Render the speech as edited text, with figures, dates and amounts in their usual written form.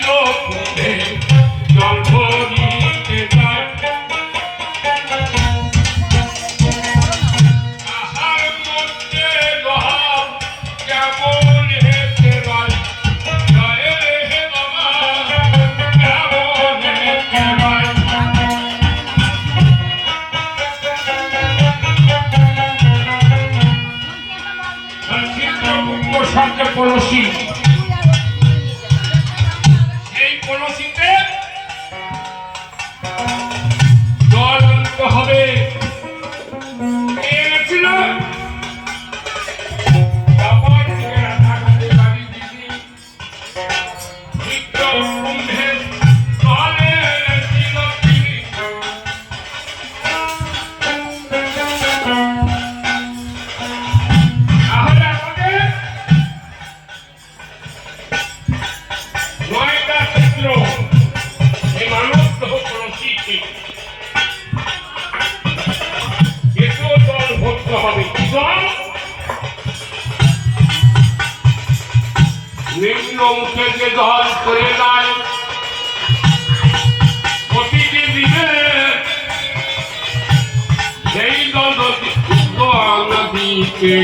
কুম্ভে জল ভরিতে যায় তাহার মধ্যে জল কেমন হেতে রয় জয় হে বাবা কেমন হেতে রয় সঙ্গে কলসি এই কলসিতে জল আনতে হবে ছিল বাবার দিকে রাধাঘাটে বাড়ি দিদি নিত্য কুম্ভে জলে ছিল তিনি তাহলে আমাকে নয়টা ক্ষেত্র এই মানব গ্রহ কলসি এতেও জল ভরতে হবে কি জল নিম্ন মুখে যে জল করে দেয় প্রতিটি দিনে সেই জল নদীকে